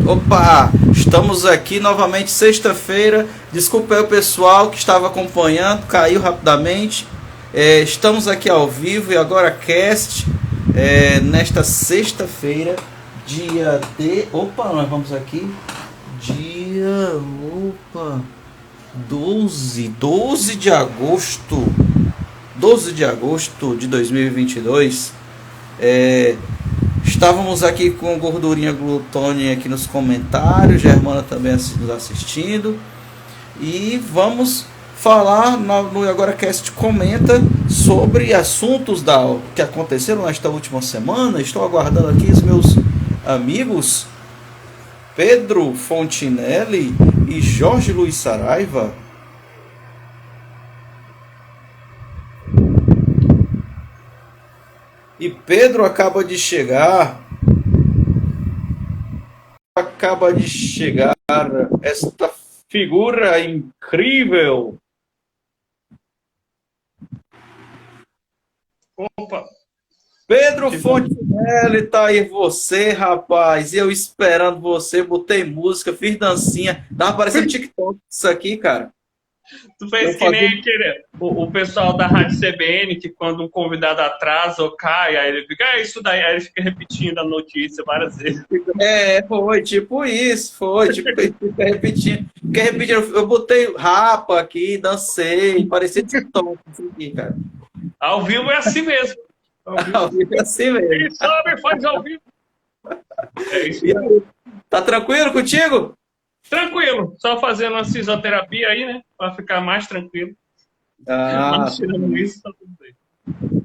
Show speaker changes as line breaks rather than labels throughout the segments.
Opa, estamos aqui novamente sexta-feira. Desculpa aí o pessoal que estava acompanhando, caiu rapidamente. Estamos aqui ao vivo e agora cast nesta sexta-feira, dia de. Opa, nós vamos aqui. Dia. Opa, 12 de agosto. 12 de agosto de 2022. Estávamos aqui com Gordurinha Glutônia aqui nos comentários, Germana também nos assistindo. E vamos falar no Agora Cast Comenta sobre assuntos que aconteceram nesta última semana. Estou aguardando aqui os meus amigos Pedro Fontinelli e Jorge Luiz Saraiva. E Pedro acaba de chegar. Esta figura incrível.
Opa!
Pedro Fontinelli, tá aí você, rapaz. Eu esperando você, botei música, fiz dancinha. Tava parecendo TikTok isso aqui, cara.
Tu fez que nem o pessoal da Rádio CBN, que quando um convidado atrasa ou cai, aí ele fica, isso daí, aí ele fica repetindo a notícia várias vezes.
Foi tipo isso, fica repetindo. Eu botei rapa aqui, dancei, parecia TikTok isso aqui, cara.
Ao vivo é assim mesmo.
Ao vivo é assim mesmo.
Quem sabe faz ao vivo. É isso.
Tá tranquilo contigo?
Tranquilo, só fazendo uma fisioterapia aí, né? Para ficar mais tranquilo. Mas tirando isso, tá tudo bem.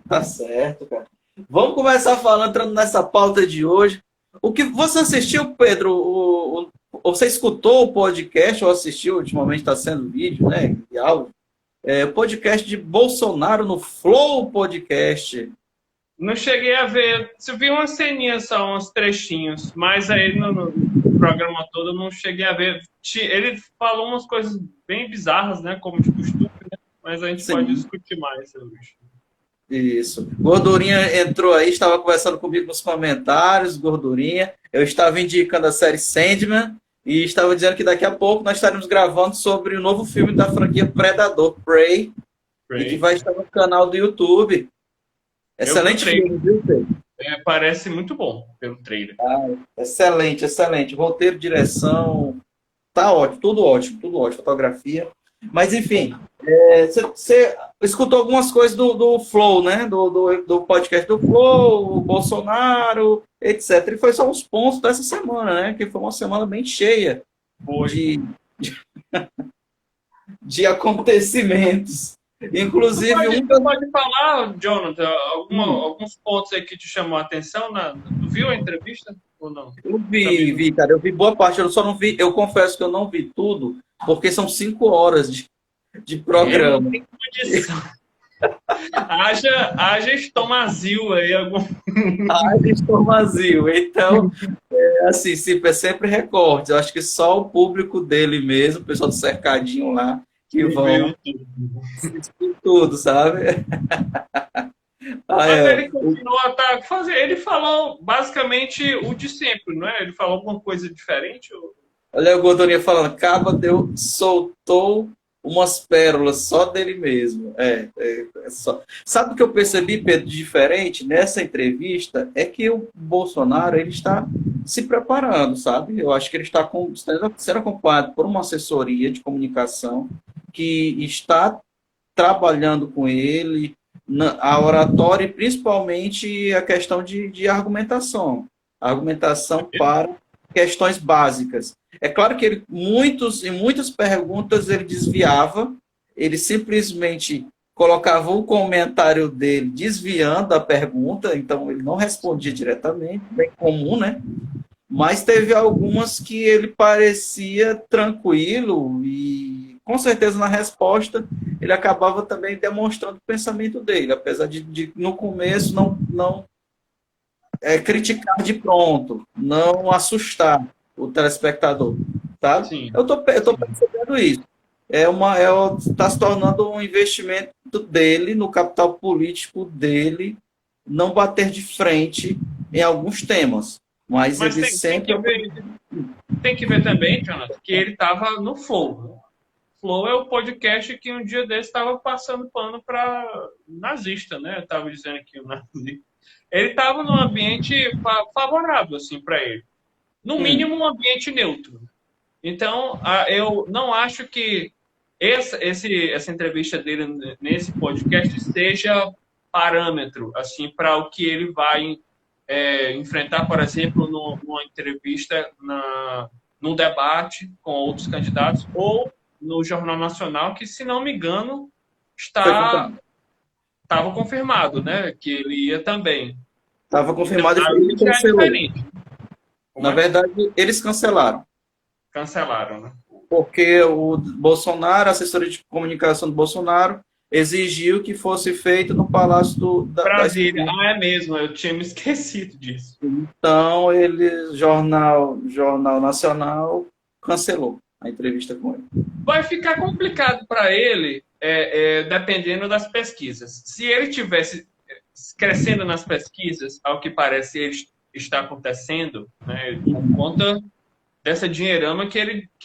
Tá certo, cara. Vamos começar falando, entrando nessa pauta de hoje. O que você assistiu, Pedro? Você escutou o podcast ou assistiu? Ultimamente está sendo vídeo, né? E áudio. O podcast de Bolsonaro no Flow Podcast.
Não cheguei a ver. Você viu umas ceninhas só, uns trechinhos, mas aí no programa todo eu não cheguei a ver. Ele falou umas coisas bem bizarras, né? Como de costume, né? Mas a gente pode discutir mais sobre isso.
Isso. Gordurinha entrou aí, estava conversando comigo nos comentários, Gordurinha. Eu estava indicando a série Sandman e estava dizendo que daqui a pouco nós estaremos gravando sobre o novo filme da franquia Predador, Prey. E que vai estar no canal do YouTube. Excelente filme, viu, Pedro?
Parece muito bom pelo trailer.
Excelente, excelente. Roteiro, direção, tá ótimo, tudo ótimo, fotografia. Mas, enfim, você escutou algumas coisas do Flow, né? Do podcast do Flow, o Bolsonaro, etc. E foi só uns pontos dessa semana, né? Que foi uma semana bem cheia de acontecimentos. Inclusive,
pode falar, Jonathan, alguns pontos aí que te chamou a atenção? Tu viu a entrevista ou não?
Eu vi, cara. Eu vi boa parte, eu só não vi. Eu confesso que eu não vi tudo, porque são 5 horas de programa.
Haja estomazil aí.
Haja estomazil. Então, assim, sempre recortes. Eu acho que só o público dele mesmo, o pessoal do cercadinho lá, que vão tudo, sabe?
Ele continuou a fazer. Ele falou basicamente o de sempre, não é? Ele falou alguma coisa diferente?
Olha o Gordorinha falando, soltou umas pérolas só dele mesmo. Só. Sabe o que eu percebi, Pedro, de diferente nessa entrevista? É que o Bolsonaro ele está se preparando, sabe? Eu acho que ele está sendo acompanhado por uma assessoria de comunicação que está trabalhando com ele a oratória e principalmente a questão de argumentação. Argumentação para questões básicas. É claro que ele, em muitas perguntas ele desviava, ele simplesmente colocava o comentário dele desviando a pergunta, então ele não respondia diretamente, bem comum, né? Mas teve algumas que ele parecia tranquilo e, com certeza, na resposta, ele acabava também demonstrando o pensamento dele, apesar de no começo, não criticar de pronto, não assustar o telespectador, tá?
Sim.
Eu tô percebendo isso. Está se tornando um investimento dele, no capital político dele, não bater de frente em alguns temas. Mas ele sempre...
tem que ver também, Jonathan, que ele estava no Flow. Né? Flow é o podcast que um dia desse estava passando pano para nazista, né? Eu estava dizendo aqui o nazista. Ele estava num ambiente favorável, assim, para ele. No mínimo, um ambiente neutro. Então, eu não acho que essa entrevista dele nesse podcast seja parâmetro, assim, para o que ele vai enfrentar, por exemplo, numa entrevista, num debate com outros candidatos, ou no Jornal Nacional, que, se não me engano, estava confirmado, né? Que ele ia também.
Estava confirmado
Então,
e ele cancelou.
diferente.
Na verdade, eles cancelaram.
Cancelaram, né?
Porque o Bolsonaro, a assessoria de comunicação do Bolsonaro, exigiu que fosse feito no Palácio
Brasília. É mesmo, eu tinha me esquecido disso.
Então, Jornal Nacional cancelou a entrevista com ele.
Vai ficar complicado para ele, dependendo das pesquisas. Se ele tivesse crescendo nas pesquisas, ao que parece ele está acontecendo, né, por conta dessa dinheirama que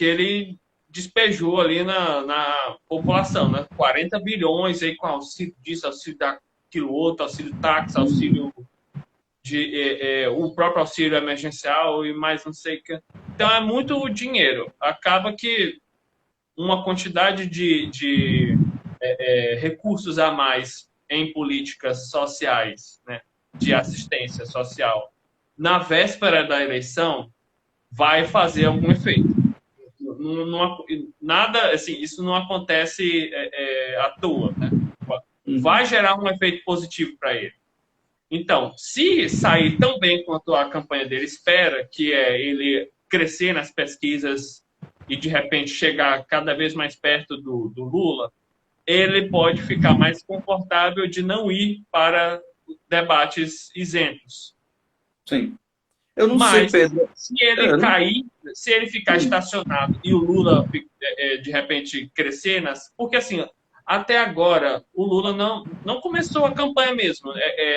ele despejou ali na população, né? 40 bilhões aí com auxílio disso, auxílio daquilo outro, auxílio táxi, auxílio o próprio auxílio emergencial e mais não sei o que. Então é muito dinheiro. Acaba que uma quantidade de recursos a mais em políticas sociais, né, de assistência social, na véspera da eleição, vai fazer algum efeito. Nada, assim, isso não acontece à toa, né? Vai gerar um efeito positivo para ele. Então, se sair tão bem quanto a campanha dele espera, que é ele crescer nas pesquisas e, de repente, chegar cada vez mais perto do Lula, ele pode ficar mais confortável de não ir para debates isentos.
Sim. Eu não sei, Pedro.
Se ele cair, se ele ficar estacionado e o Lula, de repente, crescer, porque assim, até agora, o Lula não começou a campanha mesmo,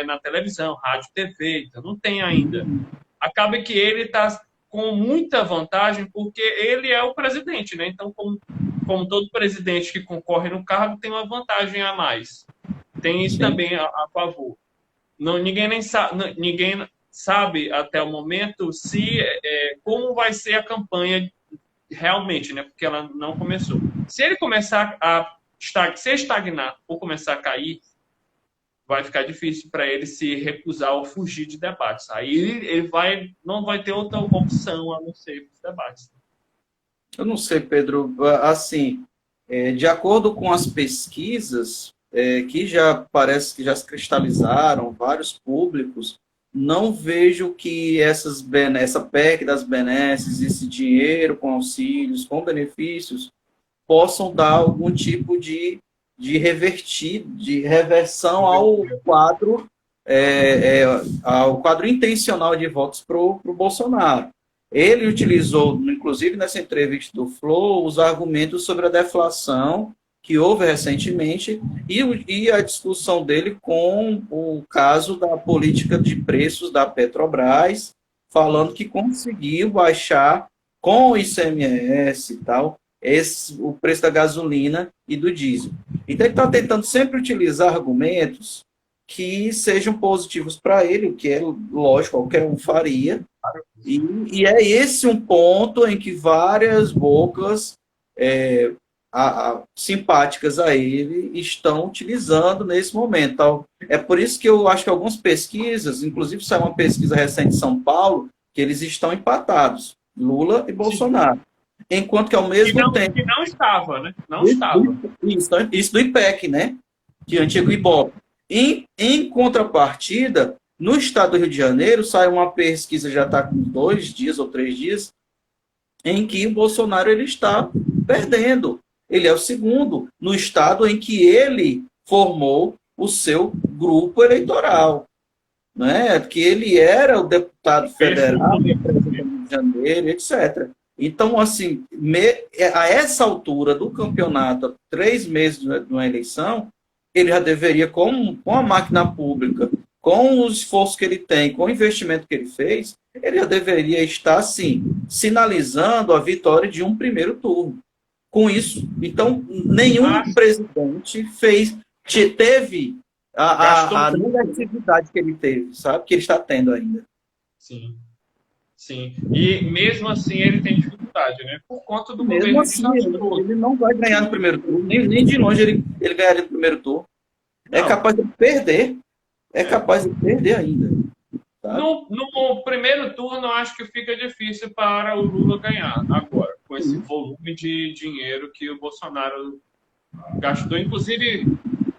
na televisão, rádio, TV, então não tem ainda. Acaba que ele está com muita vantagem porque ele é o presidente, né? Então, como todo presidente que concorre no cargo, tem uma vantagem a mais. Tem isso também a favor. Ninguém sabe até o momento como vai ser a campanha realmente, né? Porque ela não começou. Se ele começar a se estagnar ou começar a cair, vai ficar difícil para ele se recusar ou fugir de debates. Aí ele não vai ter outra opção a não ser os debates.
Eu não sei, Pedro. Assim, de acordo com as pesquisas, que já parece que já se cristalizaram, vários públicos, não vejo que essa PEC das benesses, esse dinheiro com auxílios, com benefícios, possam dar algum tipo de reversão ao quadro intencional de votos para o Bolsonaro. Ele utilizou, inclusive nessa entrevista do Flow, os argumentos sobre a deflação que houve recentemente e a discussão dele com o caso da política de preços da Petrobras, falando que conseguiu baixar com o ICMS e tal, o preço da gasolina e do diesel. Então ele está tentando sempre utilizar argumentos que sejam positivos para ele, o que é lógico, qualquer um faria, e é esse um ponto em que várias bocas simpáticas a ele estão utilizando nesse momento. Então, é por isso que eu acho que algumas pesquisas, inclusive saiu uma pesquisa recente em São Paulo, que eles estão empatados, Lula e Bolsonaro. Enquanto que ao mesmo tempo...
Que não estava, né? Não estava.
Isso do IPEC, né? Que é o antigo IBOP. Em contrapartida, no estado do Rio de Janeiro, saiu uma pesquisa, já está com 2 dias ou 3 dias, em que o Bolsonaro ele está perdendo. Ele é o segundo no estado em que ele formou o seu grupo eleitoral. Né? Que ele era o deputado federal, do Rio de Janeiro, etc. Então, assim, a essa altura do campeonato, 3 meses de uma eleição, ele já deveria, com a máquina pública com o esforço que ele tem, com o investimento que ele fez, ele já deveria estar, sim, sinalizando a vitória de um primeiro turno. Com isso, então, nenhum presidente teve a negatividade que ele teve, sabe? Que ele está tendo ainda.
Sim. Sim. E mesmo assim ele tem dificuldade, né? Por conta do
mesmo
governo
assim, ele não vai ganhar no primeiro turno, nem de longe ele ganharia no primeiro turno. Não. É capaz de perder. É capaz de perder ainda. Tá?
No primeiro turno, eu acho que fica difícil para o Lula ganhar agora, com esse volume de dinheiro que o Bolsonaro gastou, inclusive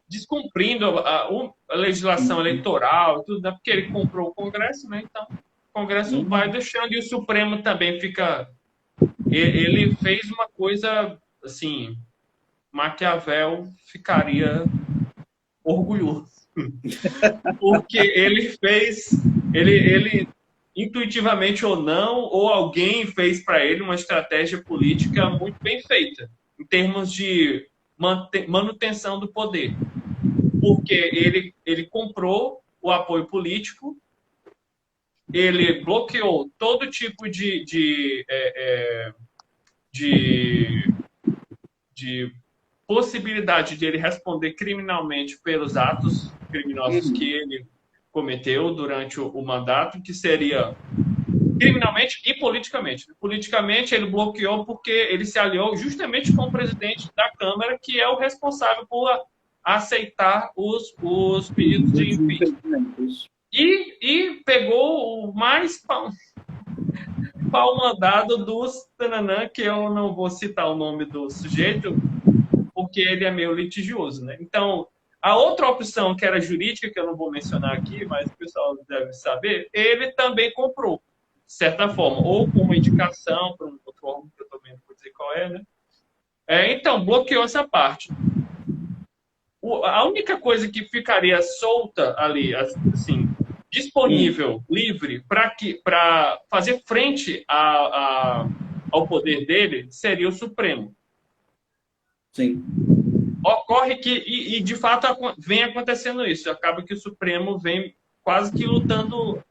descumprindo a legislação eleitoral, tudo, né? Porque ele comprou o Congresso, né? Então, o Congresso vai deixando, e o Supremo também fica... Ele fez uma coisa, assim, Maquiavel ficaria orgulhoso. Porque ele fez... Ele intuitivamente ou não, ou alguém fez para ele uma estratégia política muito bem feita, em termos de manutenção do poder. Porque ele comprou o apoio político, ele bloqueou todo tipo de possibilidade de ele responder criminalmente pelos atos criminosos que ele cometeu durante o mandato, que seria criminalmente e politicamente. Politicamente, ele bloqueou porque ele se aliou justamente com o presidente da Câmara, que é o responsável por aceitar os pedidos de impeachment. E pegou o mais pau-mandado dos Tananã, que eu não vou citar o nome do sujeito, porque ele é meio litigioso, né? Então, a outra opção, que era jurídica, que eu não vou mencionar aqui, mas o pessoal deve saber, ele também comprou, de certa forma, ou com uma indicação para um outro órgão, que eu também não vou dizer qual é, né? Então, bloqueou essa parte. A única coisa que ficaria solta ali, assim, disponível, livre, para fazer frente ao poder dele, seria o Supremo.
Sim.
Ocorre que, e de fato vem acontecendo isso, acaba que o Supremo vem quase que lutando,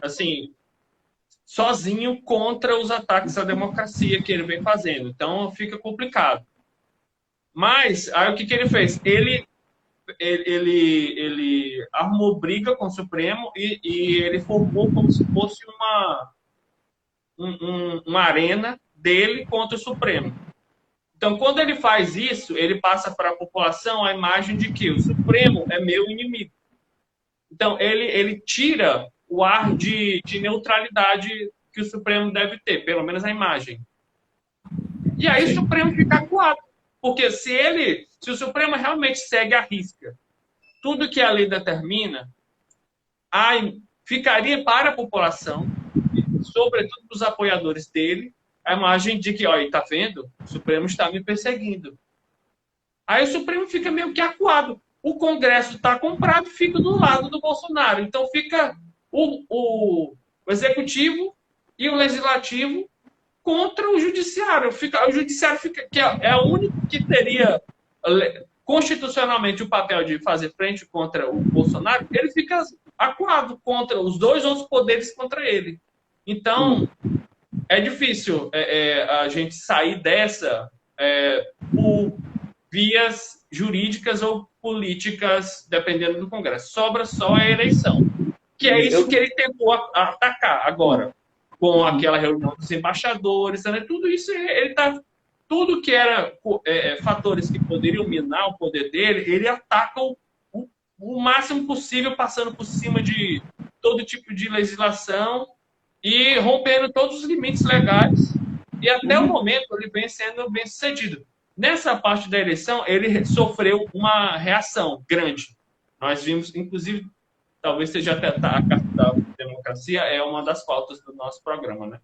assim, sozinho contra os ataques à democracia que ele vem fazendo. Então fica complicado. Mas, aí o que ele fez? Ele arrumou briga com o Supremo e ele formou como se fosse uma arena dele contra o Supremo. Então, quando ele faz isso, ele passa para a população a imagem de que o Supremo é meu inimigo. Então, ele tira o ar de neutralidade que o Supremo deve ter, pelo menos a imagem. E aí o Supremo fica acuado. Porque se o Supremo realmente segue à risca tudo que a lei determina, ficaria para a população, sobretudo para os apoiadores dele, a imagem de que, olha, tá vendo? O Supremo está me perseguindo. Aí o Supremo fica meio que acuado. O Congresso está comprado, fica do lado do Bolsonaro. Então fica o Executivo e o Legislativo contra o Judiciário. O Judiciário fica, que é o único que teria constitucionalmente o papel de fazer frente contra o Bolsonaro, ele fica acuado contra os dois outros poderes contra ele. Então, é difícil a gente sair dessa por vias jurídicas ou políticas, dependendo do Congresso. Sobra só a eleição. Que é isso que ele tentou atacar agora, com aquela reunião dos embaixadores, né? Tudo isso, ele está... Tudo que era fatores que poderiam minar o poder dele, ele ataca o máximo possível, passando por cima de todo tipo de legislação e rompendo todos os limites legais. E até o momento ele vem sendo bem sucedido. Nessa parte da eleição, ele sofreu uma reação grande. Nós vimos, inclusive, talvez seja até a Carta da Democracia, é uma das pautas do nosso programa, né?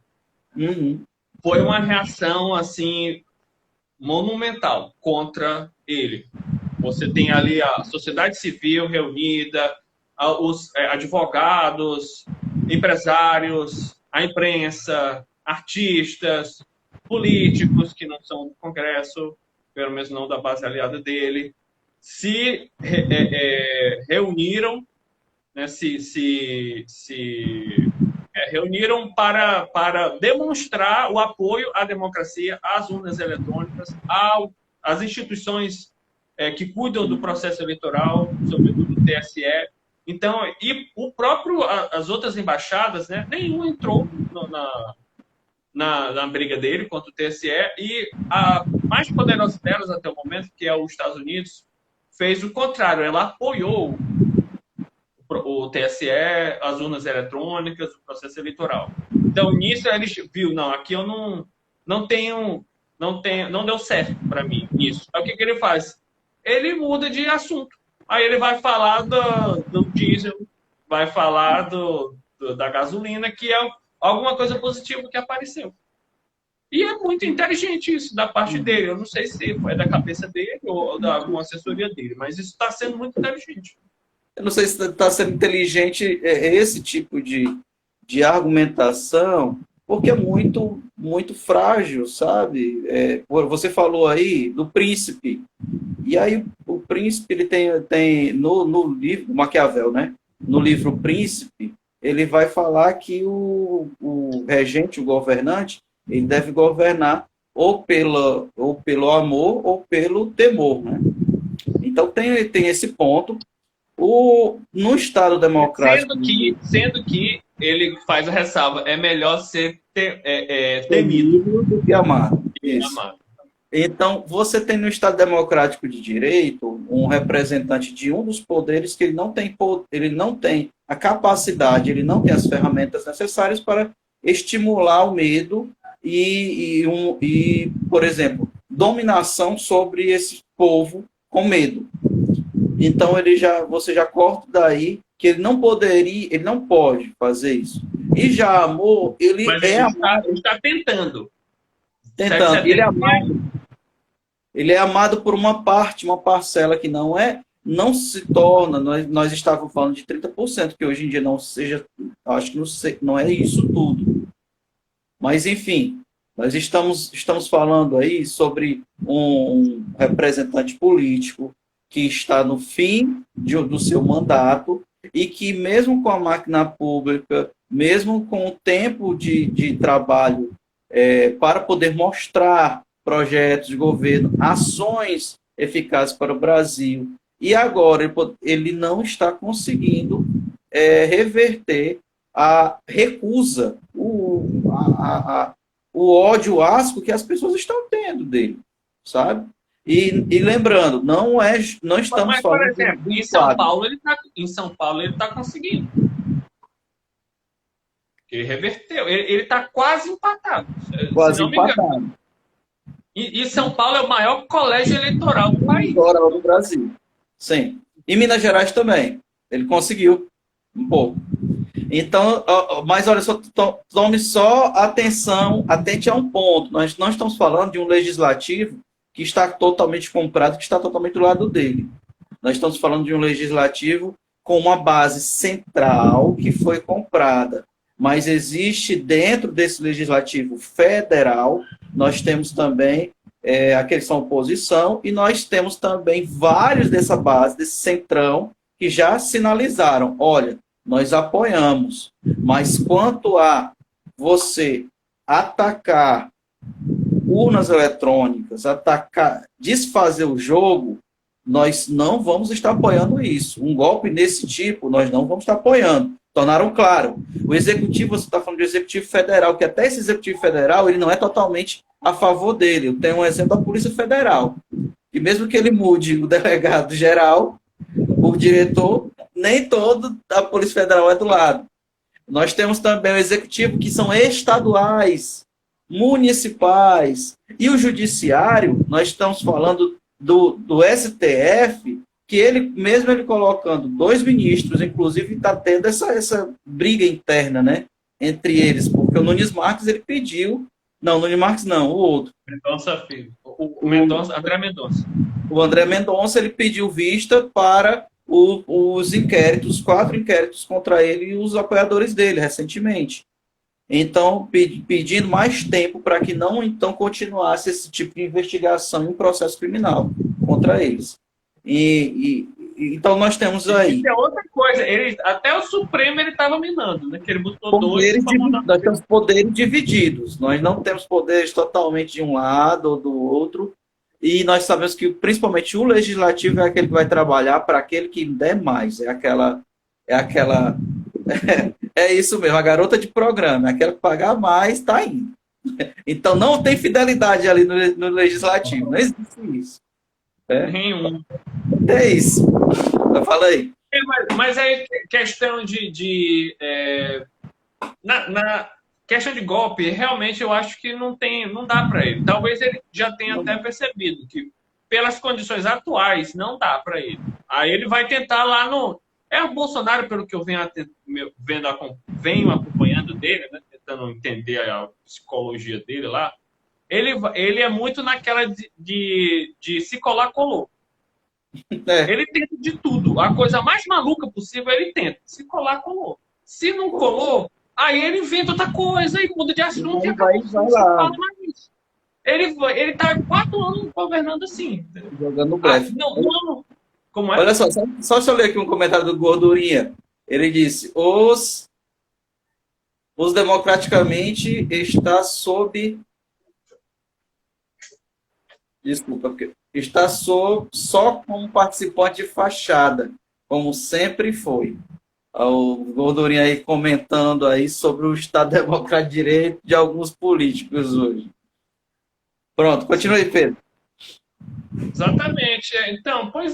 Foi uma reação, assim, monumental contra ele. Você tem ali a sociedade civil reunida, os advogados, empresários, a imprensa, artistas, políticos que não são do Congresso, pelo menos não da base aliada dele, se reuniram né, reuniram para demonstrar o apoio à democracia, às urnas eletrônicas, às instituições que cuidam do processo eleitoral, sobretudo o TSE. Então, e as outras embaixadas, né, nenhuma entrou na briga dele contra o TSE, e a mais poderosa delas até o momento, que é os Estados Unidos, fez o contrário, ela apoiou o TSE, as urnas eletrônicas, o processo eleitoral. Então, nisso, ele viu, não, aqui eu não deu certo para mim isso. Aí o que ele faz? Ele muda de assunto. Aí ele vai falar do diesel, vai falar da gasolina, que é alguma coisa positiva que apareceu. E é muito inteligente isso da parte dele. Eu não sei se é da cabeça dele ou da alguma assessoria dele, mas isso está sendo muito inteligente.
Eu não sei se está sendo inteligente esse tipo de argumentação, porque é muito, muito frágil, sabe? Você falou aí do príncipe. E aí o príncipe, ele tem no livro, Maquiavel, né? No livro Príncipe, ele vai falar que o regente, o governante, ele deve governar ou pelo amor ou pelo temor, né? Então tem esse ponto. No Estado democrático...
Sendo que ele faz a ressalva, é melhor ser temido
do que amado. Isso. Então, você tem no Estado democrático de direito um representante de um dos poderes que ele não tem a capacidade, ele não tem as ferramentas necessárias para estimular o medo e, por exemplo, dominação sobre esse povo com medo. Então, você já corta daí que ele não pode fazer isso. E já amor, ele
está tentando.
Ele é amado por uma parcela que não se torna, nós estávamos falando de 30%, que hoje em dia não seja, acho que não é isso tudo. Mas, enfim, nós estamos falando aí sobre um representante político que está no fim do seu mandato e que, mesmo com a máquina pública, mesmo com o tempo de trabalho para poder mostrar projetos de governo, ações eficazes para o Brasil, e agora ele não está conseguindo reverter a recusa, o ódio, o asco que as pessoas estão tendo dele, sabe? E lembrando, não estamos falando...
Por exemplo, em São Paulo ele está conseguindo. Ele reverteu. Ele está quase empatado.
Quase empatado.
E São Paulo é o maior colégio eleitoral do país.
Eleitoral do Brasil. Sim. E Minas Gerais também. Ele conseguiu um pouco. Então, mas olha só, tome só atenção, atente a um ponto. Nós não estamos falando de um legislativo que está totalmente comprado, que está totalmente do lado dele. Nós estamos falando de um legislativo com uma base central que foi comprada. Mas existe dentro desse legislativo federal, nós temos também aqueles que são oposição, e nós temos também vários dessa base, desse centrão, que já sinalizaram, olha, nós apoiamos, mas quanto a você atacar urnas eletrônicas, desfazer o jogo, nós não vamos estar apoiando isso. Um golpe desse tipo, nós não vamos estar apoiando. Tornaram claro. O executivo, você está falando de executivo federal, que até esse executivo federal, ele não é totalmente a favor dele. Eu tenho um exemplo da Polícia Federal. E mesmo que ele mude o delegado geral, o diretor, nem todo da Polícia Federal é do lado. Nós temos também o executivo, que são estaduais, municipais. E o judiciário, nós estamos falando do STF, que ele colocando 2 ministros, inclusive está tendo essa briga interna, né, entre eles, porque o Nunes Marques, ele pediu, não, Nunes Marques não, o outro.
Mendonça Filho. André Mendonça.
O André Mendonça, ele pediu vista para os inquéritos, 4 inquéritos contra ele e os apoiadores dele, recentemente. Então, pedindo mais tempo para que não, então, continuasse esse tipo de investigação em um processo criminal contra eles. E Então nós temos aí
Isso é outra coisa. Até o Supremo ele estava minando, né? Que ele botou dois para mandar.
nós temos poderes divididos. Nós não temos poderes totalmente de um lado ou do outro. E nós sabemos que principalmente o legislativo é aquele que vai trabalhar para aquele que der mais. É aquela é isso mesmo, a garota de programa, é aquela que pagar mais está indo. Então não tem fidelidade ali no legislativo, não existe isso.
Nenhum.
É isso. Fala aí.
Mas aí, questão na questão de golpe, realmente eu acho que não dá para ele. Talvez ele já tenha até percebido que, pelas condições atuais, não dá para ele. Aí ele vai tentar lá no. É o Bolsonaro, pelo que eu venho acompanhando dele, né, tentando entender a psicologia dele lá. Ele é muito naquela de se colar, colou. Ele tenta de tudo. A coisa mais maluca possível ele tenta. Se colar, colou. Se não colou, aí ele inventa outra coisa e muda de assunto e acabou. Não fala mais isso. Ele tá 4 anos governando assim.
Jogando blefe.
Não. Como é?
Olha só se eu ler aqui um comentário do Gordurinha. Ele disse: os democraticamente está sob. Desculpa, porque está só como participante de fachada, como sempre foi. O Gordurinha aí comentando aí sobre o Estado Democrático de Direito de alguns políticos hoje. Pronto, continue aí, Pedro.
Exatamente. Então, pois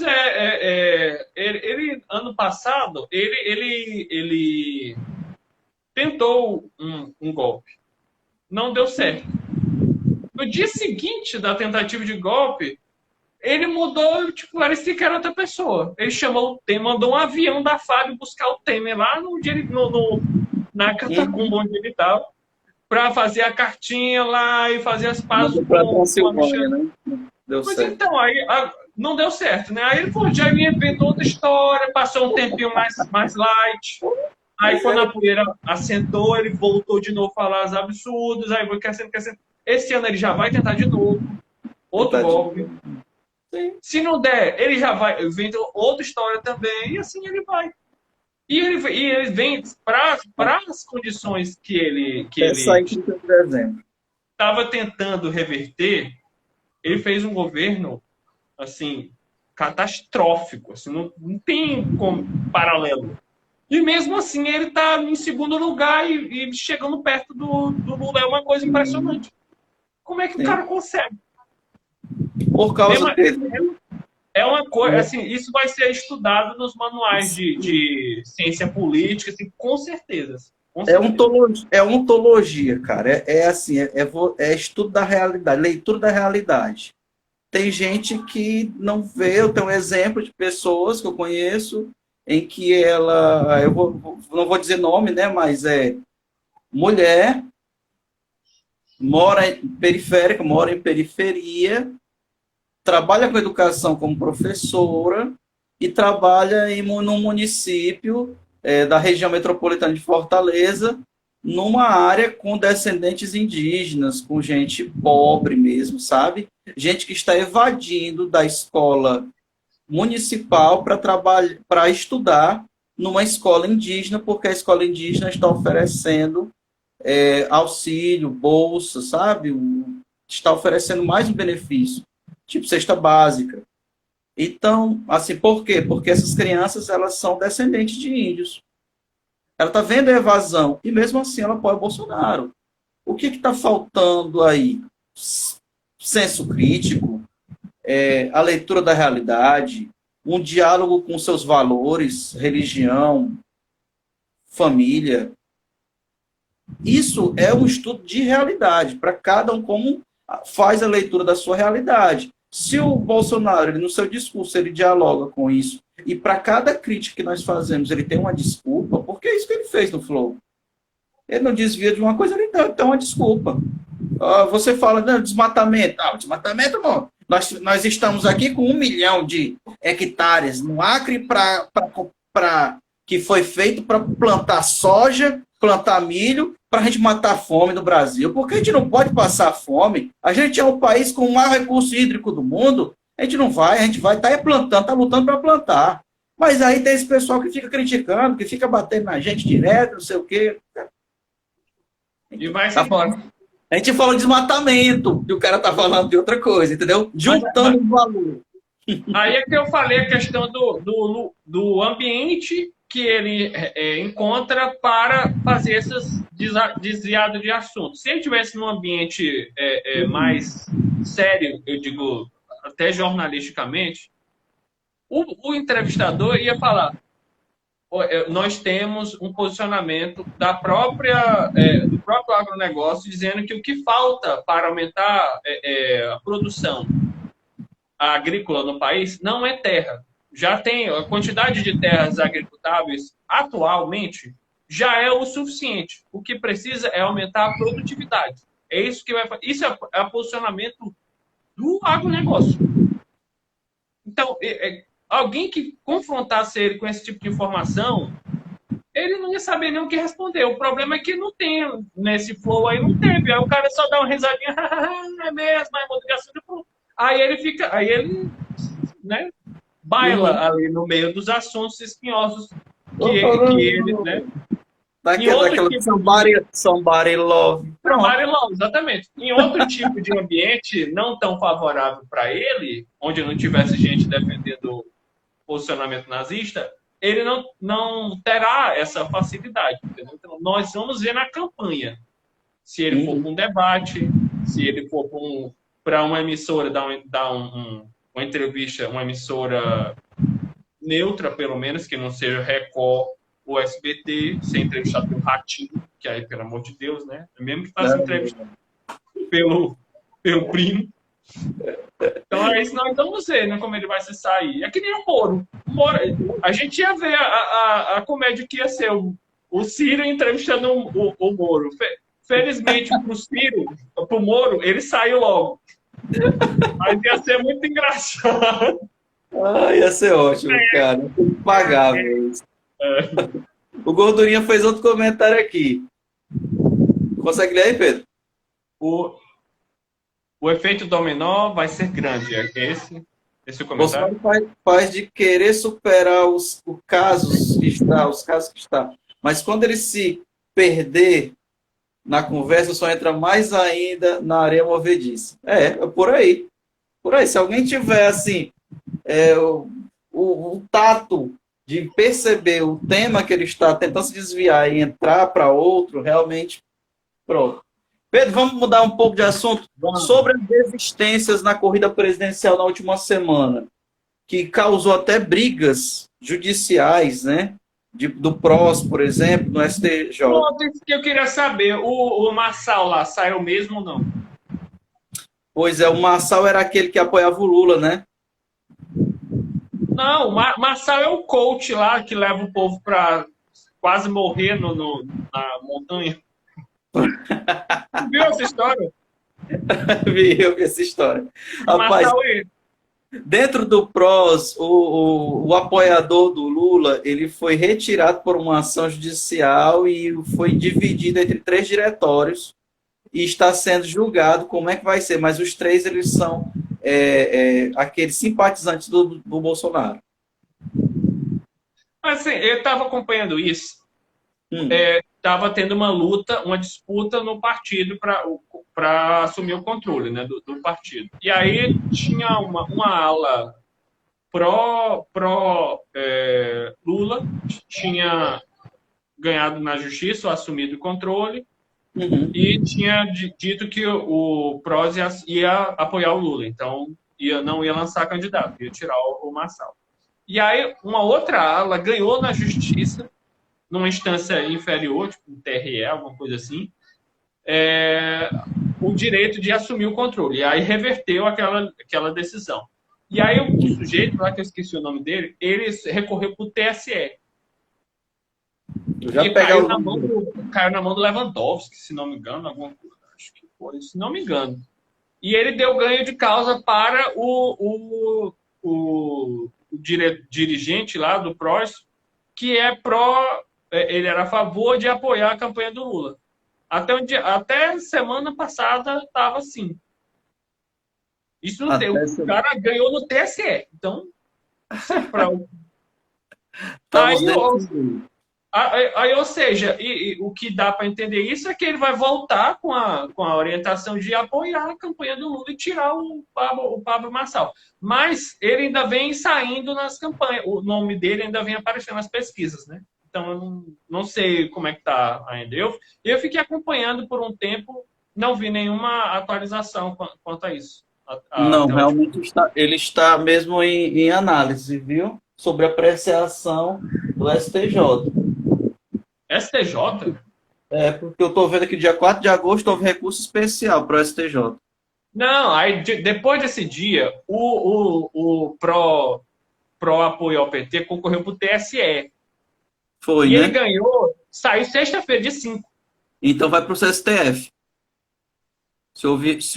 ele ano passado, ele tentou um golpe. Não deu certo. No dia seguinte da tentativa de golpe, ele mudou, tipo, parecia que era outra pessoa. Ele chamou o Temer, mandou um avião da FAB buscar o Temer lá na catacumba onde ele estava, para fazer a cartinha lá e fazer as pazes com a Michelle.
Né? Deu
Mas
certo.
então, aí não deu certo, né? Aí ele já inventou outra história, passou um tempinho mais light. Aí quando a poeira assentou, ele voltou de novo a falar os absurdos, aí foi crescendo. Esse ano ele já vai tentar de novo, outro golpe. Se não der, ele já vai inventa outra história também, e assim ele vai. E ele vem para as condições que ele estava tentando reverter. Ele fez um governo assim catastrófico, assim, não tem como paralelo. E mesmo assim ele está em segundo lugar e chegando perto do Lula. É uma coisa impressionante. Como é que o cara consegue?
Por causa
é uma coisa, assim, isso vai ser estudado nos manuais de ciência política, assim, com certeza.
É ontologia, cara. Assim, é estudo da realidade, leitura da realidade. Tem gente que não vê. Eu tenho um exemplo de pessoas que eu conheço em que não vou dizer nome, né? Mas é mulher, mora em periferia, trabalha com educação como professora e trabalha num município da região metropolitana de Fortaleza, numa área com descendentes indígenas, com gente pobre mesmo, sabe? Gente que está evadindo da escola municipal para estudar numa escola indígena, porque a escola indígena está oferecendo auxílio, bolsa, sabe? Está oferecendo mais um benefício, tipo cesta básica. Então, assim, por quê? Porque essas crianças, elas são descendentes de índios. Ela está vendo a evasão, e mesmo assim ela apoia o Bolsonaro. O que está faltando aí? Senso crítico, a leitura da realidade, um diálogo com seus valores, religião, família. Isso é um estudo de realidade, para cada um como faz a leitura da sua realidade. Se o Bolsonaro, no seu discurso, ele dialoga com isso, e para cada crítica que nós fazemos, ele tem uma desculpa, porque é isso que ele fez no Flow. Ele não desvia de uma coisa, ele tem uma desculpa. Você fala, desmatamento. Desmatamento, não. Nós estamos aqui com 1 milhão de hectares no Acre que foi feito para plantar soja, plantar milho, para a gente matar a fome no Brasil. Porque a gente não pode passar fome. A gente é o país com o maior recurso hídrico do mundo. A gente vai estar plantando, está lutando para plantar. Mas aí tem esse pessoal que fica criticando, que fica batendo na gente direto, não sei o quê.
E vai
Tá
ser.
falando. A gente fala de desmatamento, e o cara tá falando de outra coisa, entendeu? Juntando o valor.
Aí é que eu falei a questão do ambiente que ele encontra para fazer esses desviados de assunto. Se ele tivesse num ambiente mais sério, eu digo até jornalisticamente, o entrevistador ia falar: nós temos um posicionamento do próprio agronegócio dizendo que o que falta para aumentar a produção agrícola no país não é terra. Já tem a quantidade de terras agricultáveis atualmente já é o suficiente. O que precisa é aumentar a produtividade. É isso que vai fazer. Isso é o posicionamento do agronegócio. Então, alguém que confrontasse ele com esse tipo de informação, ele não ia saber nem o que responder. O problema é que não tem, nesse flow aí não teve. Aí o cara só dá uma risadinha, é mesmo, é modificação de flow. Aí ele, né, baila ali no meio dos assuntos espinhosos que ele, né?
Daquela somebody love.
Somebody love, exatamente. Em outro tipo de ambiente não tão favorável para ele, onde não tivesse gente defendendo o posicionamento nazista, ele não terá essa facilidade. Entendeu? Então, nós vamos ver na campanha. Se ele for para um debate, se ele for para uma emissora, dar uma entrevista, uma emissora neutra, pelo menos, que não seja Record ou SBT, sem entrevistar pelo Ratinho, que aí, pelo amor de Deus, né? Mesmo que faça entrevista pelo primo. Então é isso, nós vamos ver, né, como ele vai se sair. É que nem o Moro. A gente ia ver a comédia que ia ser o Ciro entrevistando o Moro. Felizmente, pro Moro, ele saiu logo. Mas ia ser muito engraçado.
Ia ser ótimo, cara. Impagável. O Gordurinha fez outro comentário aqui. Consegue ler aí, Pedro?
O efeito dominó vai ser grande. É esse o comentário?
Bolsonaro faz de querer superar os casos que está. Mas quando ele se perder na conversa, só entra mais ainda na areia movediça. É por aí. Por aí. Se alguém tiver, assim, o tato de perceber o tema que ele está tentando se desviar e entrar para outro, realmente, pronto. Pedro, vamos mudar um pouco de assunto sobre as desistências na corrida presidencial na última semana, que causou até brigas judiciais, né? Do PROS, por exemplo, no STJ.
Isso que eu queria saber, o Marçal lá saiu mesmo ou não?
Pois é, o Marçal era aquele que apoiava o Lula, né?
Não, o Marçal é o coach lá que leva o povo para quase morrer na montanha. Viu essa história?
Vi essa história. Rapaz, dentro do PROS, o apoiador do Lula, ele foi retirado por uma ação judicial e foi dividido entre 3 diretórios e está sendo julgado como é que vai ser. Mas os 3, eles são aqueles simpatizantes do Bolsonaro.
Assim, eu estava acompanhando isso. Estava tendo uma disputa no partido para assumir o controle, né, do partido. E aí tinha uma ala pró-Lula, tinha ganhado na justiça, assumido o controle, e tinha dito que o PROS ia apoiar o Lula, então não ia lançar candidato, ia tirar o Marçal. E aí uma outra ala ganhou na justiça, numa instância inferior, tipo um TRE, alguma coisa assim, o direito de assumir o controle. E aí reverteu aquela decisão. E aí o sujeito, lá que eu esqueci o nome dele, ele recorreu para o TSE. E caiu na mão do Lewandowski, se não me engano, alguma coisa. Acho que foi, se não me engano. E ele deu ganho de causa para o dirigente lá do PROS, que ele era a favor de apoiar a campanha do Lula. Até semana passada estava assim. Isso não tem. O cara ganhou no TSE. Então,
Estamos
Aí,
dentro
ou,
do...
ou seja, o que dá para entender isso é que ele vai voltar com a orientação de apoiar a campanha do Lula e tirar o Pablo Marçal. Mas ele ainda vem saindo nas campanhas, o nome dele ainda vem aparecendo nas pesquisas, né? Então, eu não sei como é que está ainda. Eu fiquei acompanhando por um tempo, não vi nenhuma atualização quanto a isso.
Não,
Até o último.
realmente ele está mesmo em análise, viu? Sobre a apreciação do STJ.
STJ?
É, porque eu estou vendo que dia 4 de agosto houve recurso especial para o STJ.
Não, aí depois desse dia, o Pro Apoio ao PT concorreu para o TSE.
Foi,
E ele
né?
ganhou, saiu sexta-feira, dia 5.
Então vai para o STF. Se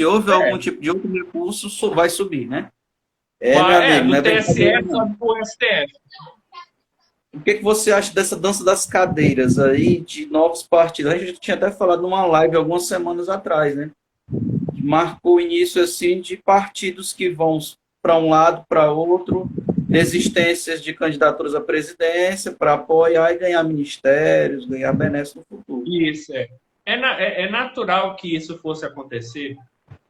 houve algum
É,
tipo de outro recurso, vai subir, né? É, meu amigo, não
do
é brincadeira,
TSE
não.
sobe para o STF.
O que você acha dessa dança das cadeiras aí, de novos partidos? A gente tinha até falado numa live algumas semanas atrás, né? Marcou o início, assim, de partidos que vão para um lado, para outro, desistências de candidaturas à presidência para apoiar e ganhar ministérios, ganhar benesses no futuro.
Isso, é. É natural que isso fosse acontecer,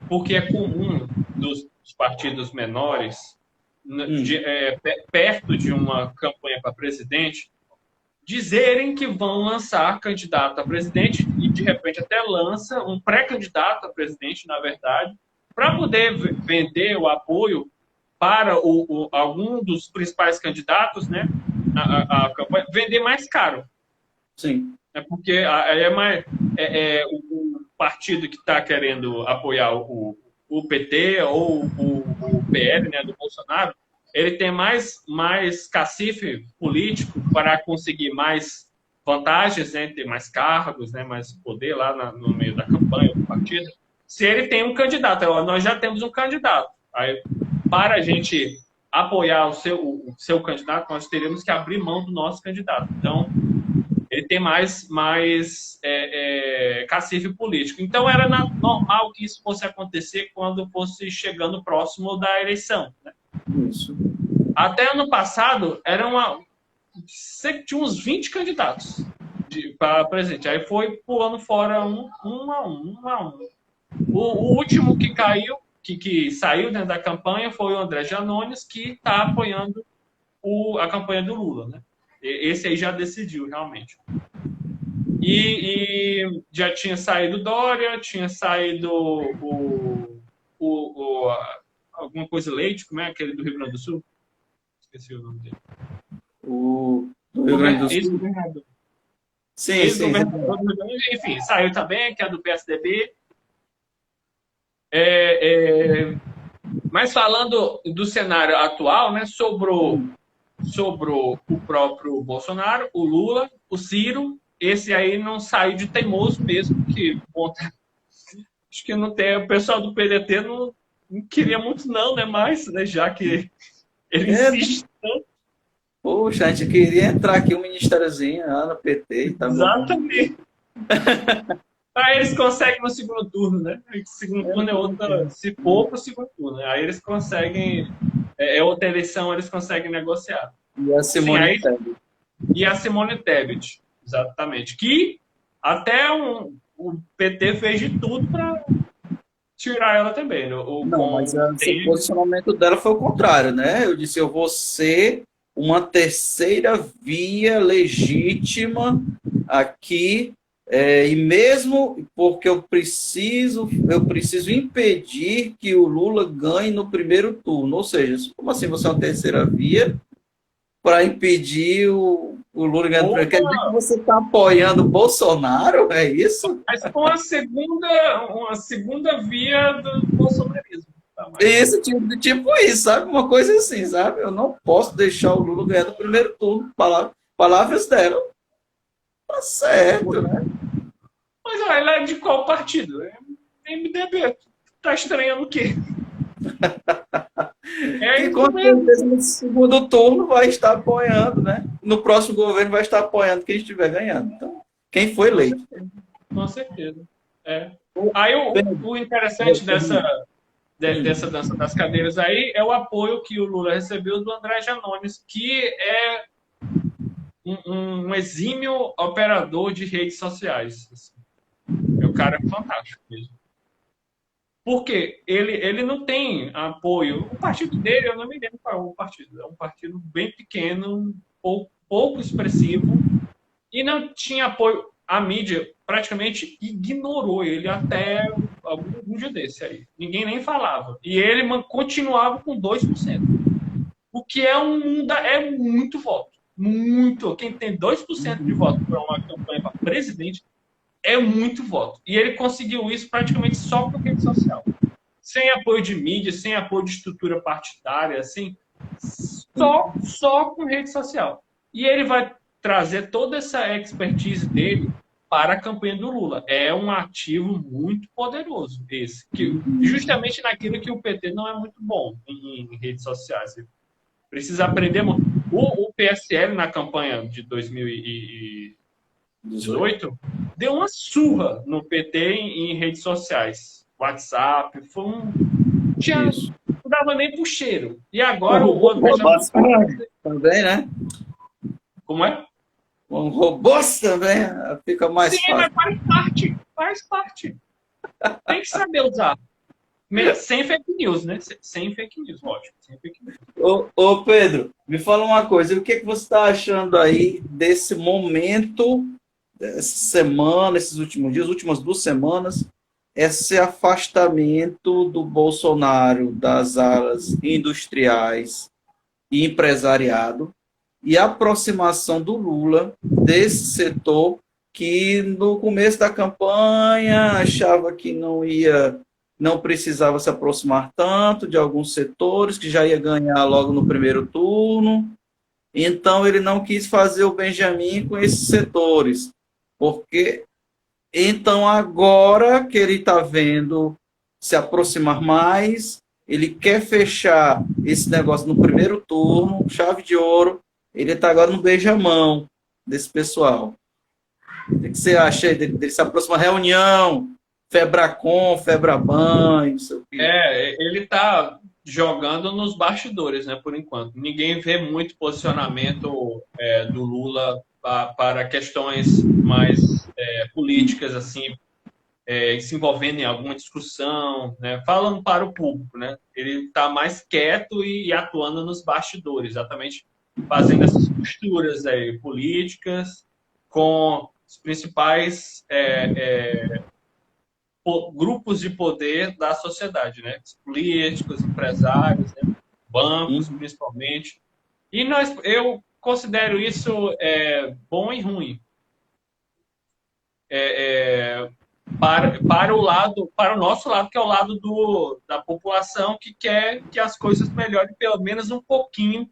porque é comum dos partidos menores,
Hum,
perto de uma campanha para presidente, dizerem que vão lançar candidato a presidente e, de repente, até lança um pré-candidato a presidente, na verdade, para poder vender o apoio para algum dos principais candidatos, né, a campanha, vender mais caro.
sim.
É porque é mais, o partido que está querendo apoiar o PT ou o PL, né, do Bolsonaro, ele tem mais cacife político para conseguir mais vantagens, né, ter mais cargos, né, mais poder lá no meio da campanha do partido. Se ele tem um candidato, nós já temos um candidato. Aí, para a gente apoiar o seu candidato, nós teríamos que abrir mão do nosso candidato. Então, ele tem mais cacife político. Então, era normal que isso fosse acontecer quando fosse chegando próximo da eleição. Né?
Isso.
Até ano passado, tinha uns 20 candidatos para presidente. Aí foi pulando fora um a um. O último que caiu, que saiu dentro da campanha, foi o André Janones, que está apoiando a campanha do Lula. Né? Esse aí já decidiu, realmente. E já tinha saído Dória, tinha saído alguma coisa Leite, como é aquele do Rio Grande do Sul? Esqueci o nome dele.
O do Rio Grande do Sul?
Ex-governador.
Sim, sim.
Ex-governador do Rio Grande do Sul. Enfim, saiu também, que é do PSDB. Mas falando do cenário atual, né, sobrou o próprio Bolsonaro, o Lula, o Ciro. Esse aí não saiu de teimoso mesmo, que acho que não tem, o pessoal do PDT não queria muito não, né, mais, né, já que ele insiste tanto.
Poxa, a gente queria entrar aqui um ministériozinho no PT, tá bom?
Exatamente. Aí eles conseguem no segundo turno, né? O segundo turno é outra, se for para o segundo turno, né? Aí eles conseguem, outra eleição, eles conseguem negociar.
E a
Sim,
Simone Tebet.
e a Simone Tebet, exatamente. Que até o PT fez de tudo para tirar ela também. Né?
Não, mas o posicionamento dela foi o contrário, né? Eu disse, eu vou ser uma terceira via legítima aqui, e mesmo porque eu preciso impedir que o Lula ganhe no primeiro turno. Ou seja, como assim você é uma terceira via para impedir o Lula ganhar no primeiro? Quer dizer que você está apoiando o Bolsonaro? É isso?
Mas com uma segunda via do bolsonarismo.
Esse tipo isso, sabe? Uma coisa assim, sabe? Eu não posso deixar o Lula ganhar no primeiro turno. Palavras dela. Tá certo, né?
Mas ela é de qual partido? É MDB. Tá estranhando o quê?
Que com certeza no segundo turno vai estar apoiando, né? No próximo governo vai estar apoiando quem estiver ganhando. Então, quem foi eleito.
Com certeza. Aí o interessante dessa dança das cadeiras aí é o apoio que o Lula recebeu do André Janones, que um exímio operador de redes sociais. Assim. O cara é fantástico mesmo. Porque ele não tem apoio. O partido dele, eu não me lembro qual é o partido. É um partido bem pequeno, pouco expressivo, e não tinha apoio. A mídia praticamente ignorou ele até algum dia desse aí. Ninguém nem falava. E ele continuava com 2%. O que é muito voto. Muito. Quem tem 2% de voto para uma campanha para presidente é muito voto. E ele conseguiu isso praticamente só com rede social. Sem apoio de mídia, sem apoio de estrutura partidária, assim, só com rede social. E ele vai trazer toda essa expertise dele para a campanha do Lula. É um ativo muito poderoso esse, que justamente naquilo que o PT não é muito bom em redes sociais. Você precisa aprender muito. O PSL na campanha de 2018 deu uma surra no PT em redes sociais. WhatsApp, não dava nem pro cheiro. E agora o André já
também, né?
Como é?
Com robôs também fica mais
fácil. Sim, mas faz parte. Tem que saber usar. Sem fake news, né? Sem fake news, lógico. Sem fake news.
Ô Pedro, me fala uma coisa. O que você está achando aí desse momento, dessa semana, esses últimos dias, últimas 2 semanas, esse afastamento do Bolsonaro das alas industriais e empresariado e a aproximação do Lula desse setor que no começo da campanha achava que não precisava se aproximar tanto de alguns setores, que já ia ganhar logo no primeiro turno. Então ele não quis fazer o Benjamin com esses setores, porque então agora que ele está vendo se aproximar mais, ele quer fechar esse negócio no primeiro turno, chave de ouro, ele está agora no beijamão desse pessoal. O que você acha aí dele se aproximar? Reunião, Febracom, Febraban, não sei o quê.
Ele está jogando nos bastidores, né, por enquanto. Ninguém vê muito posicionamento do Lula para questões mais políticas, assim, se envolvendo em alguma discussão, né, falando para o público, né? Ele está mais quieto e atuando nos bastidores, exatamente fazendo essas costuras aí, políticas com os principais grupos de poder da sociedade, né? Os políticos, empresários, né? Bancos, principalmente. E eu considero isso bom e ruim. Para o nosso lado, que é o lado da população que quer que as coisas melhorem pelo menos um pouquinho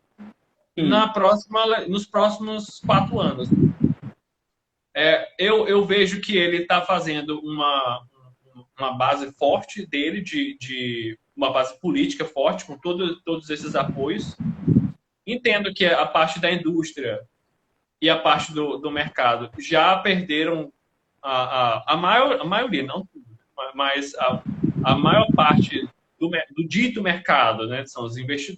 nos próximos 4 anos. Eu vejo que ele está fazendo uma base forte dele, de uma base política forte, com todos esses apoios. Entendo que a parte da indústria e a parte do mercado já perderam a maioria, não tudo, mas a maior parte do dito mercado, né? São os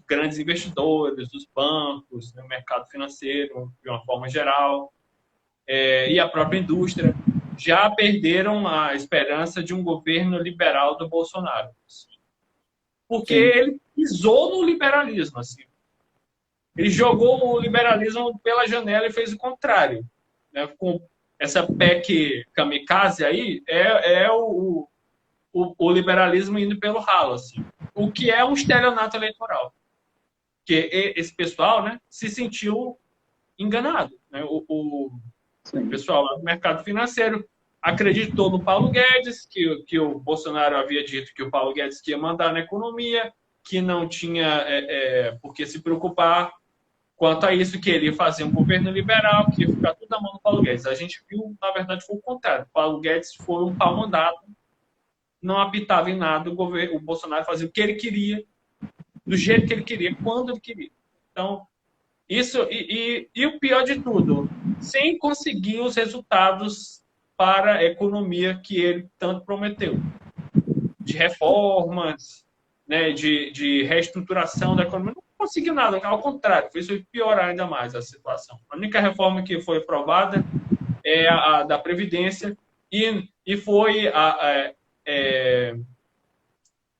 grandes investidores, os bancos, né? O mercado financeiro, de uma forma geral, e a própria indústria já perderam a esperança de um governo liberal do Bolsonaro. Porque ele pisou no liberalismo. Assim. Ele jogou o liberalismo pela janela e fez o contrário. Né? Com essa PEC kamikaze aí, o liberalismo indo pelo ralo. Assim. O que é um estelionato eleitoral. Porque esse pessoal, né, se sentiu enganado. Né? O pessoal lá do mercado financeiro acreditou no Paulo Guedes, que o Bolsonaro havia dito que o Paulo Guedes ia mandar na economia, que não tinha por que se preocupar quanto a isso, que ele ia fazer um governo liberal, que ia ficar tudo na mão do Paulo Guedes. A gente viu, na verdade, foi o contrário. O Paulo Guedes foi um pau mandado, não apitava em nada, o Bolsonaro fazia o que ele queria, do jeito que ele queria, quando ele queria. Então, isso, e o pior de tudo, sem conseguir os resultados para a economia que ele tanto prometeu. De reformas, né, de reestruturação da economia. Não conseguiu nada, ao contrário, fez piorar ainda mais a situação. A única reforma que foi aprovada é a da Previdência e foi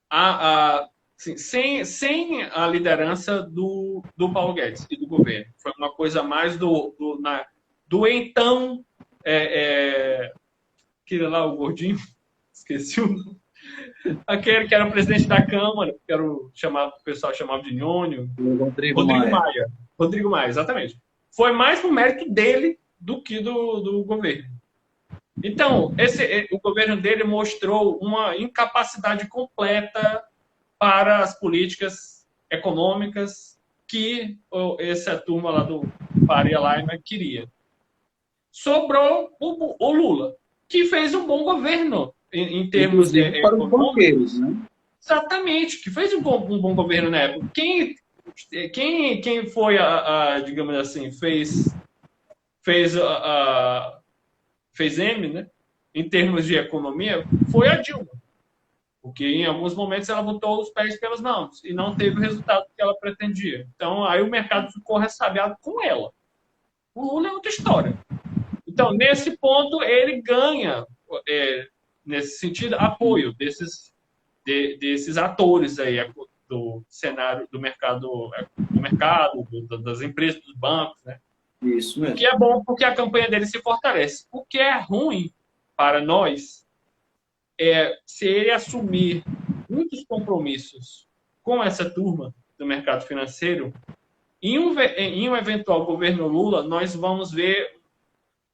assim, sem a liderança do Paulo Guedes e do governo. Foi uma coisa mais do então aquele lá, o gordinho, esqueci o nome. Aquele que era o presidente da Câmara, que era o pessoal chamava de Nhônio.
Rodrigo Maia.
Rodrigo Maia, exatamente. Foi mais no mérito dele do que do governo. Então, o governo dele mostrou uma incapacidade completa para as políticas econômicas que essa turma lá do Faria Lima queria. Sobrou o Lula, que fez um bom governo em termos
para os banqueiros, né?
Exatamente, que fez um bom governo na época. Quem foi digamos assim, fez M, né? Em termos de economia, foi a Dilma. Porque em alguns momentos ela botou os pés pelas mãos e não teve o resultado que ela pretendia. Então aí o mercado ficou ressabiado com ela. O Lula é outra história. Então, nesse ponto, ele ganha, nesse sentido, apoio desses atores aí do cenário do mercado, das empresas, dos bancos, né?
Isso mesmo.
O que é bom porque a campanha dele se fortalece. O que é ruim para nós se ele assumir muitos compromissos com essa turma do mercado financeiro. Em um eventual governo Lula, nós vamos ver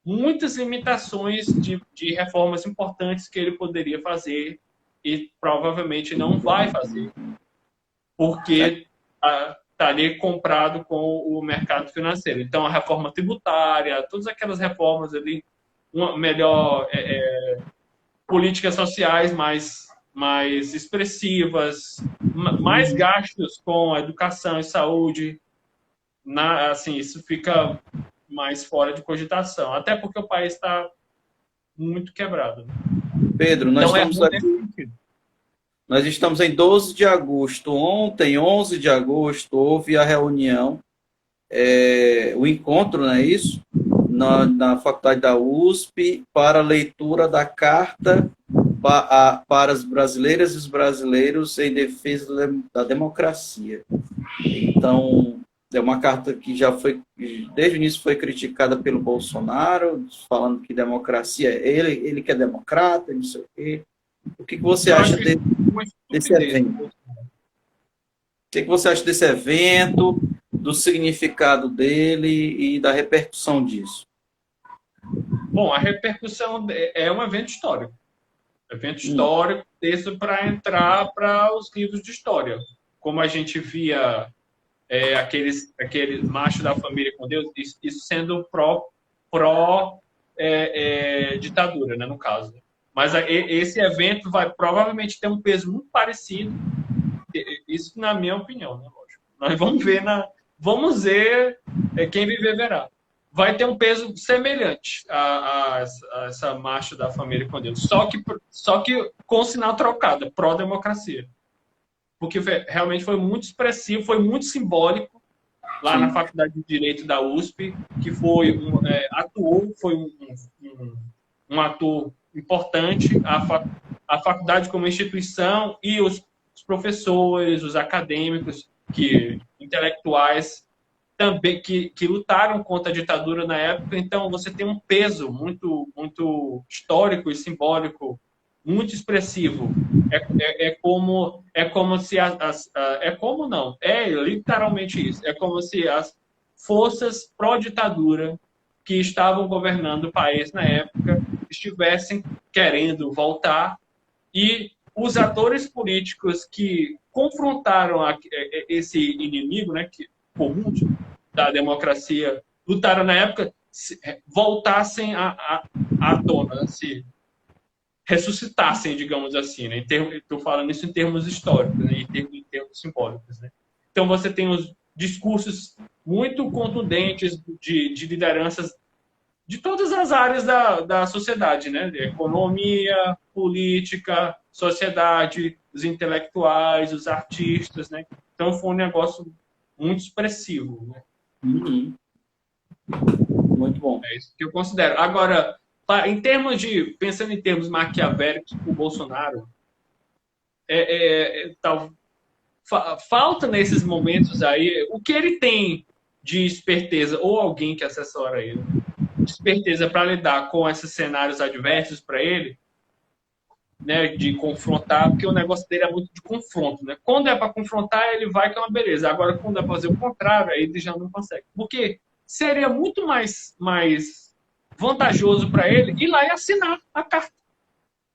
muitas limitações de reformas importantes que ele poderia fazer e provavelmente não vai fazer, porque está ali comprado com o mercado financeiro. Então, a reforma tributária, todas aquelas reformas ali, uma melhor políticas sociais mais expressivas, mais gastos com a educação e saúde, assim, isso fica mais fora de cogitação, até porque o país está muito quebrado.
Pedro, nós estamos em 12 de agosto. Ontem, 11 de agosto, houve a reunião, o encontro, não é isso? Na faculdade da USP, para a leitura da carta para as brasileiras e os brasileiros em defesa da democracia. Então, é uma carta que já foi, desde o início, foi criticada pelo Bolsonaro, falando que democracia, ele que é democrata, não sei o quê. O que você acha desse evento? O que você acha desse evento, do significado dele e da repercussão disso?
Bom, a repercussão é um evento histórico. Evento histórico, isso para entrar para os livros de história. Como a gente via aqueles machos da família com Deus, isso sendo pró-ditadura, né, no caso. Mas esse evento vai provavelmente ter um peso muito parecido, isso na minha opinião, né, lógico. Nós vamos ver, quem viver verá. Vai ter um peso semelhante a essa marcha da família com Deus, só que com sinal trocado, pró-democracia. Porque realmente foi muito expressivo, foi muito simbólico lá na Faculdade de Direito da USP, que foi um ator importante, a faculdade como instituição e os professores, os acadêmicos, intelectuais também que lutaram contra a ditadura na época. Então você tem um peso muito, muito histórico e simbólico, muito expressivo. É como se literalmente isso. É como se as forças pró-ditadura que estavam governando o país na época estivessem querendo voltar e os atores políticos que confrontaram esse inimigo, né, comum da democracia, lutaram na época, voltassem à tona, se ressuscitassem, digamos assim, né? Estou falando isso em termos históricos, né? em termos simbólicos, né? Então você tem os discursos muito contundentes de lideranças de todas as áreas da sociedade, né? De economia, política, sociedade, os intelectuais, os artistas, né? Então foi um negócio muito expressivo, né?
Uhum. Muito bom.
É isso que eu considero. Agora, pensando em termos maquiavélicos para o Bolsonaro, falta nesses momentos aí o que ele tem de esperteza, ou alguém que assessora ele, de esperteza para lidar com esses cenários adversos para ele, né, de confrontar, porque o negócio dele é muito de confronto, né? Quando é para confrontar, ele vai, que é uma beleza. Agora, quando é para fazer o contrário, aí ele já não consegue. Porque seria muito mais vantajoso para ele ir lá e assinar a carta.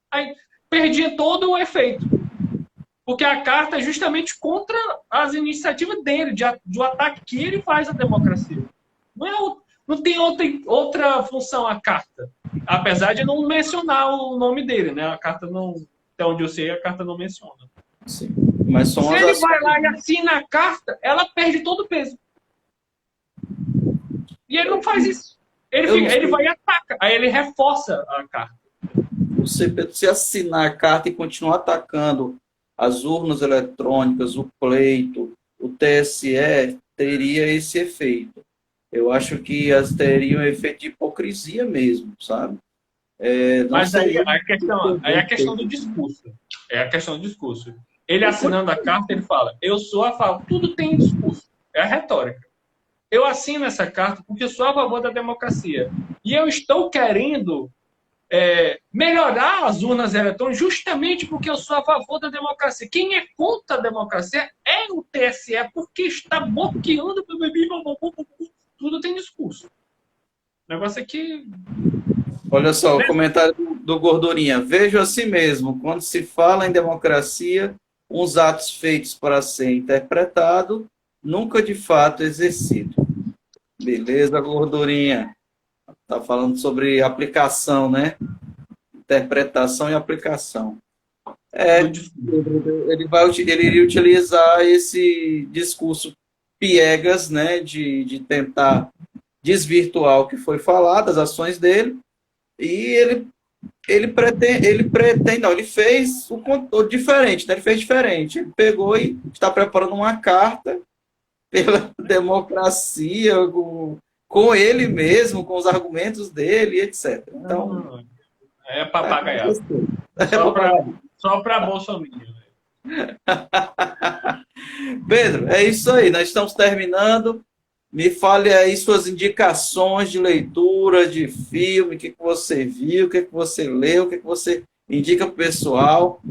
Aí perdia todo o efeito. Porque a carta é justamente contra as iniciativas dele, do ataque que ele faz à democracia. Não tem outra função a carta. Apesar de não mencionar o nome dele, né? A carta não, até onde eu sei, a carta não menciona.
Sim. Mas são
Se ele vai lá e assina a carta, ela perde todo o peso. E ele não faz isso. Ele vai e ataca. Aí ele reforça a carta.
Se assinar a carta e continuar atacando as urnas eletrônicas, o pleito, o TSE, teria esse efeito. Eu acho que as teriam efeito de hipocrisia mesmo, sabe?
Mas aí a questão do discurso. É a questão do discurso. Ele assinando a carta, ele fala, eu sou a favor. Tudo tem discurso. É a retórica. Eu assino essa carta porque eu sou a favor da democracia. E eu estou querendo melhorar as urnas eletrônicas justamente porque eu sou a favor da democracia. Quem é contra a democracia é o TSE, porque está bloqueando. Tudo tem discurso. O negócio é que...
Olha só, o comentário do Gordurinha. Vejo assim mesmo, quando se fala em democracia, uns atos feitos para ser interpretado, nunca de fato exercido. Beleza, Gordurinha? Está falando sobre aplicação, né? Interpretação e aplicação. Ele iria utilizar esse discurso piegas, né? De tentar desvirtuar o que foi falado, as ações dele, e ele fez o diferente, né? Ele fez diferente. Ele pegou e está preparando uma carta pela democracia, com ele mesmo, com os argumentos dele, etc. Então,
é papagaiado. Só para Bolsonaro.
Pedro, é isso aí. Nós estamos terminando. Me fale aí suas indicações de leitura, de filme, o que você viu, o que você leu, o que você indica para o pessoal.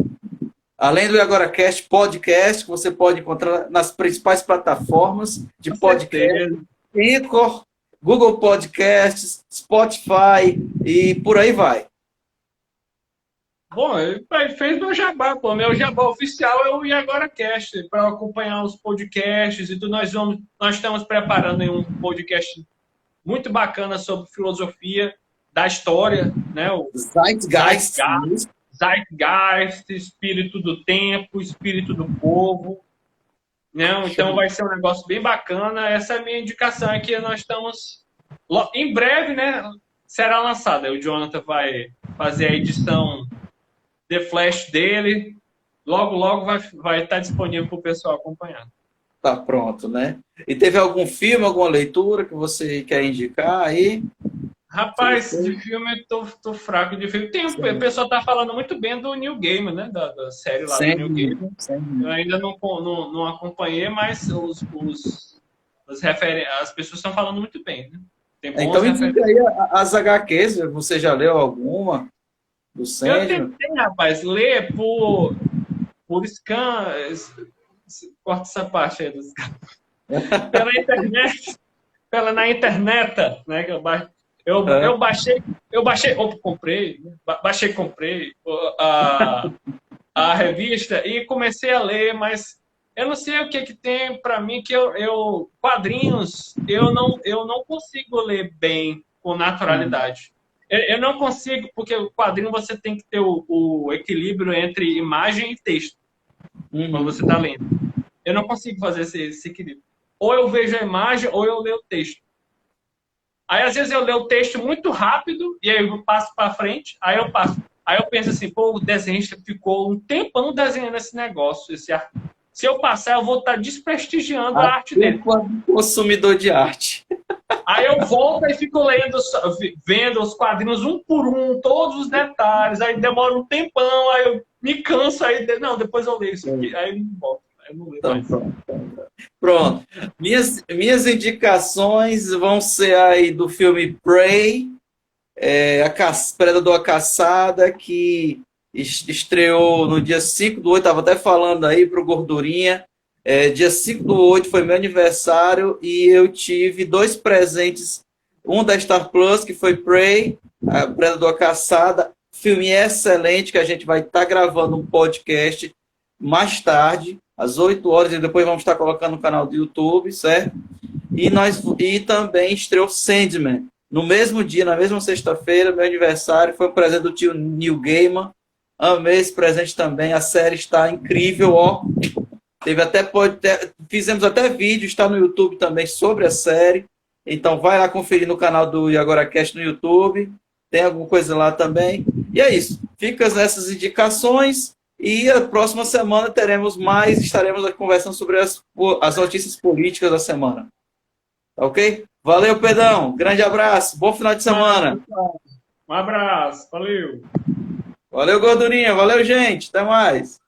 Além do AgoraCast podcast, que você pode encontrar nas principais plataformas de podcast, Anchor, Google Podcasts, Spotify e por aí vai.
Bom, ele fez meu jabá, pô. Meu jabá oficial é o AgoraCast, para acompanhar os podcasts e tudo. Nós estamos preparando um podcast muito bacana sobre filosofia da história, né? O
Zeitgeist,
espírito do tempo, espírito do povo. Né? Então vai ser um negócio bem bacana. Essa é a minha indicação, é que nós estamos... Em breve, né, será lançada. O Jonathan vai fazer a edição The Flash dele. Logo vai estar disponível para o pessoal acompanhar.
Tá pronto, né? E teve algum filme, alguma leitura que você quer indicar aí?
Rapaz, de filme eu tô fraco de filme. O pessoal tá falando muito bem do New Game, né? Da série lá do New Game. Eu ainda não acompanhei, mas as pessoas estão falando muito bem, né?
Então indica aí as HQs, você já leu alguma? Do Sandman?
Eu tentei, rapaz, ler por scan. Corta essa parte aí dos pela internet. Na internet, né? Que eu comprei a revista e comecei a ler, mas eu não sei o que tem para mim que quadrinhos eu não consigo ler bem com naturalidade. Eu não consigo, porque o quadrinho você tem que ter o equilíbrio entre imagem e texto quando você está lendo. Eu não consigo fazer esse equilíbrio. Ou eu vejo a imagem ou eu leio o texto. Aí, às vezes, eu leio o texto muito rápido e aí eu passo para frente, aí eu passo. Aí eu penso assim, pô, o desenhista ficou um tempão desenhando esse negócio, Se eu passar, eu vou estar desprestigiando a arte dele.
Consumidor de arte.
Aí eu volto e fico lendo, vendo os quadrinhos um por um, todos os detalhes, aí demora um tempão, aí eu me canso, aí não, depois eu leio isso aqui, aí eu não volto, eu não leio mais.
Pronto. Minhas indicações vão ser aí do filme Prey, Predador a Caçada, que estreou no dia 5/8, estava até falando aí para o Gordurinha. Dia 5/8 foi meu aniversário e eu tive 2 presentes. Um da Star Plus, que foi Prey, Predador a Caçada. Filme excelente, que a gente vai estar gravando um podcast mais tarde, às 8 horas, e depois vamos estar colocando no canal do YouTube, certo? E também estreou Sandman. No mesmo dia, na mesma sexta-feira, meu aniversário, foi um presente do tio Neil Gaiman. Amei esse presente também. A série está incrível, ó. Fizemos até vídeo, está no YouTube também sobre a série. Então vai lá conferir no canal do IagoraCast no YouTube. Tem alguma coisa lá também. E é isso. Fica essas indicações. E a próxima semana estaremos conversando sobre as notícias políticas da semana. Ok? Valeu, Pedrão. Grande abraço. Bom final de semana.
Um abraço. Valeu.
Valeu, Gordurinha. Valeu, gente. Até mais.